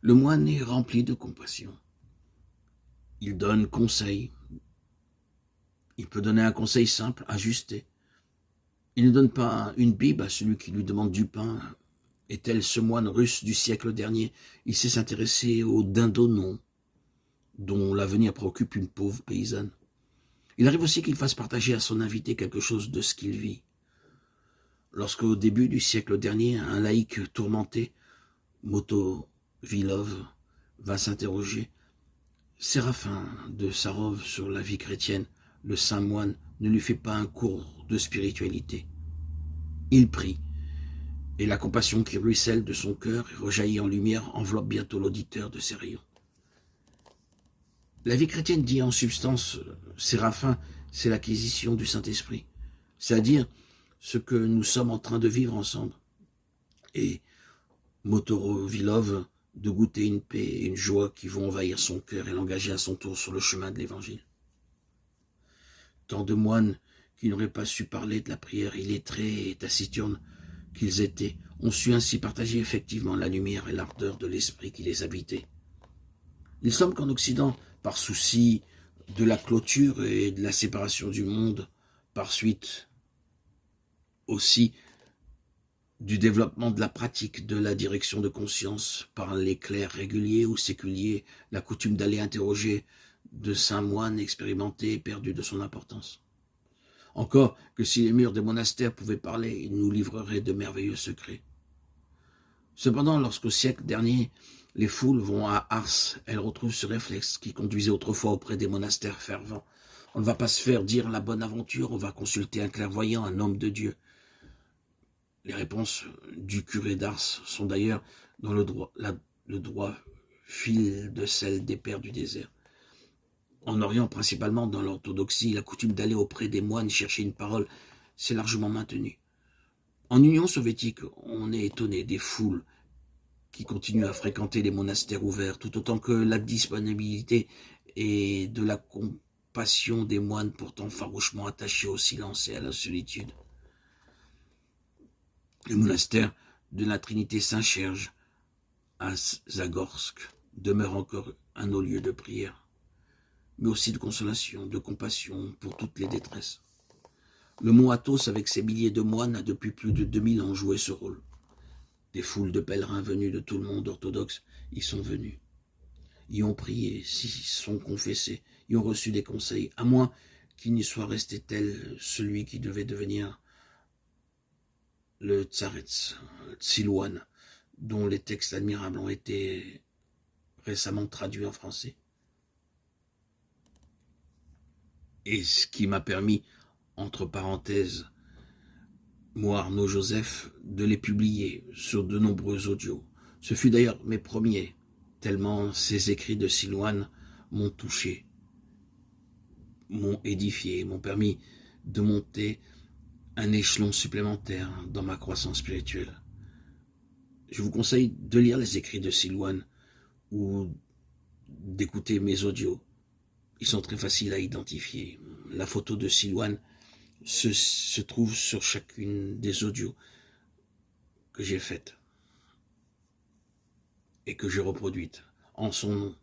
Le moine est rempli de compassion. Il donne conseil. Il peut donner un conseil simple, ajusté. Il ne donne pas une Bible à celui qui lui demande du pain. Et tel ce moine russe du siècle dernier, il sait s'intéresser aux dindonons, dont l'avenir préoccupe une pauvre paysanne. Il arrive aussi qu'il fasse partager à son invité quelque chose de ce qu'il vit. Lorsqu'au début du siècle dernier, un laïc tourmenté, Motovilov, va s'interroger, Séraphin de Sarov sur la vie chrétienne, le saint moine ne lui fait pas un cours de spiritualité. Il prie, et la compassion qui ruisselle de son cœur et rejaillit en lumière enveloppe bientôt l'auditeur de ses rayons. La vie chrétienne dit en substance, Séraphin, c'est l'acquisition du Saint-Esprit, c'est-à-dire ce que nous sommes en train de vivre ensemble. Et Motovilov, de goûter une paix et une joie qui vont envahir son cœur et l'engager à son tour sur le chemin de l'Évangile. Tant de moines qui n'auraient pas su parler de la prière illettrée et taciturne qu'ils étaient, ont su ainsi partager effectivement la lumière et l'ardeur de l'esprit qui les habitait. Il semble qu'en Occident, par souci de la clôture et de la séparation du monde, par suite aussi du développement de la pratique de la direction de conscience par les clercs réguliers ou séculiers, la coutume d'aller interroger de saints moines expérimentés et perdus de son importance. Encore que si les murs des monastères pouvaient parler, ils nous livreraient de merveilleux secrets. Cependant, lorsqu'au siècle dernier, les foules vont à Ars, elles retrouvent ce réflexe qui conduisait autrefois auprès des monastères fervents. On ne va pas se faire dire la bonne aventure, on va consulter un clairvoyant, un homme de Dieu. Les réponses du curé d'Ars sont d'ailleurs dans le droit fil de celles des pères du désert. En Orient, principalement dans l'orthodoxie, la coutume d'aller auprès des moines chercher une parole s'est largement maintenue. En Union soviétique, on est étonné des foules qui continuent à fréquenter les monastères ouverts, tout autant que la disponibilité et de la compassion des moines pourtant farouchement attachés au silence et à la solitude. Le monastère de la Trinité Saint-Cherge à Zagorsk demeure encore un haut lieu de prière, mais aussi de consolation, de compassion pour toutes les détresses. Le mont Athos, avec ses milliers de moines, a depuis plus de 2000 ans joué ce rôle. Des foules de pèlerins venus de tout le monde orthodoxe y sont venus, y ont prié, s'y sont confessés, y ont reçu des conseils, à moins qu'il n'y soit resté tel celui qui devait devenir le Tsaretz Tsilouane, dont les textes admirables ont été récemment traduits en français. Et ce qui m'a permis, entre parenthèses, moi Arnaud Joseph, de les publier sur de nombreux audios. Ce fut d'ailleurs mes premiers, tellement ces écrits de Silouane m'ont touché, m'ont édifié, m'ont permis de monter un échelon supplémentaire dans ma croissance spirituelle. Je vous conseille de lire les écrits de Silouane ou d'écouter mes audios. Ils sont très faciles à identifier. La photo de Silouane se trouve sur chacune des audios que j'ai faites et que j'ai reproduites en son nom.